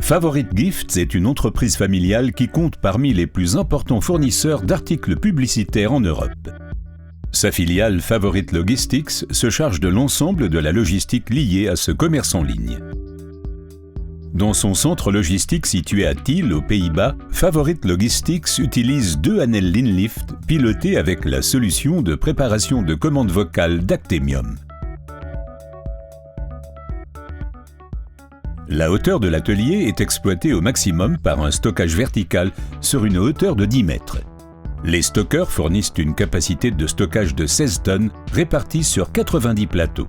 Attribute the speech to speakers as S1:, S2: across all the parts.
S1: Favorite Gifts est une entreprise familiale qui compte parmi les plus importants fournisseurs d'articles publicitaires en Europe. Sa filiale Favorite Logistics se charge de l'ensemble de la logistique liée à ce commerce en ligne. Dans son centre logistique situé à Tiel, aux Pays-Bas, Favorite Logistics utilise 2 Anel Linlift pilotés avec la solution de préparation de commandes vocales d'Actemium. La hauteur de l'atelier est exploitée au maximum par un stockage vertical sur une hauteur de 10 mètres. Les stockeurs fournissent une capacité de stockage de 16 tonnes répartie sur 90 plateaux.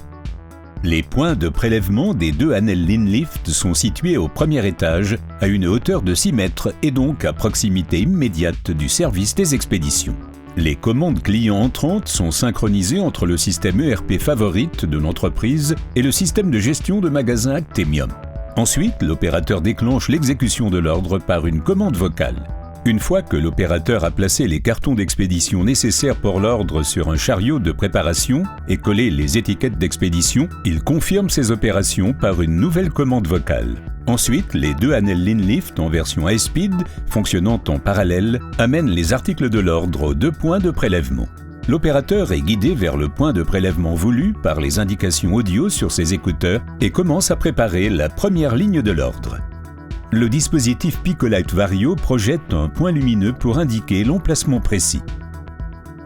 S1: Les points de prélèvement des 2 Anel Linlift sont situés au premier étage, à une hauteur de 6 mètres et donc à proximité immédiate du service des expéditions. Les commandes clients entrantes sont synchronisées entre le système ERP Favorite de l'entreprise et le système de gestion de magasins Actemium. Ensuite, l'opérateur déclenche l'exécution de l'ordre par une commande vocale. Une fois que l'opérateur a placé les cartons d'expédition nécessaires pour l'ordre sur un chariot de préparation et collé les étiquettes d'expédition, il confirme ces opérations par une nouvelle commande vocale. Ensuite, les 2 Anel Linlift en version high-speed, fonctionnant en parallèle, amènent les articles de l'ordre aux 2 points de prélèvement. L'opérateur est guidé vers le point de prélèvement voulu par les indications audio sur ses écouteurs et commence à préparer la première ligne de l'ordre. Le dispositif Picolite Vario projette un point lumineux pour indiquer l'emplacement précis.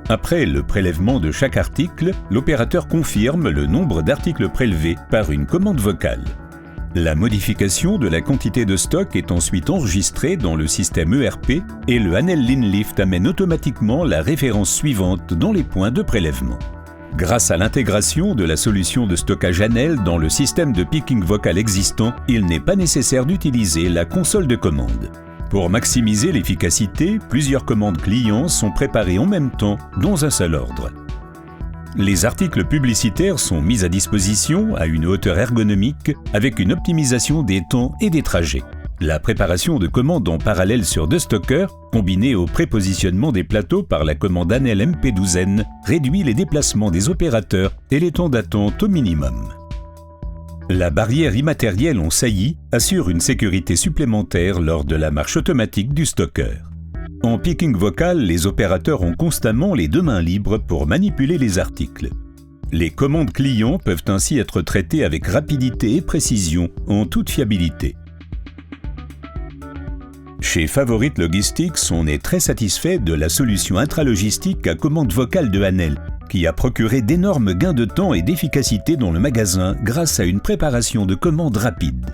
S1: Après le prélèvement de chaque article, l'opérateur confirme le nombre d'articles prélevés par une commande vocale. La modification de la quantité de stock est ensuite enregistrée dans le système ERP et le Anel Linlift amène automatiquement la référence suivante dans les points de prélèvement. Grâce à l'intégration de la solution de stockage Anel dans le système de picking vocal existant, il n'est pas nécessaire d'utiliser la console de commande. Pour maximiser l'efficacité, plusieurs commandes clients sont préparées en même temps dans un seul ordre. Les articles publicitaires sont mis à disposition à une hauteur ergonomique avec une optimisation des temps et des trajets. La préparation de commandes en parallèle sur 2 stockers, combinée au prépositionnement des plateaux par la commande Anel MP12N, réduit les déplacements des opérateurs et les temps d'attente au minimum. La barrière immatérielle en saillie assure une sécurité supplémentaire lors de la marche automatique du stocker. En picking vocal, les opérateurs ont constamment les 2 mains libres pour manipuler les articles. Les commandes clients peuvent ainsi être traitées avec rapidité et précision, en toute fiabilité. Chez Favorite Logistics, on est très satisfait de la solution intralogistique à commande vocale de Anel, qui a procuré d'énormes gains de temps et d'efficacité dans le magasin grâce à une préparation de commandes rapide.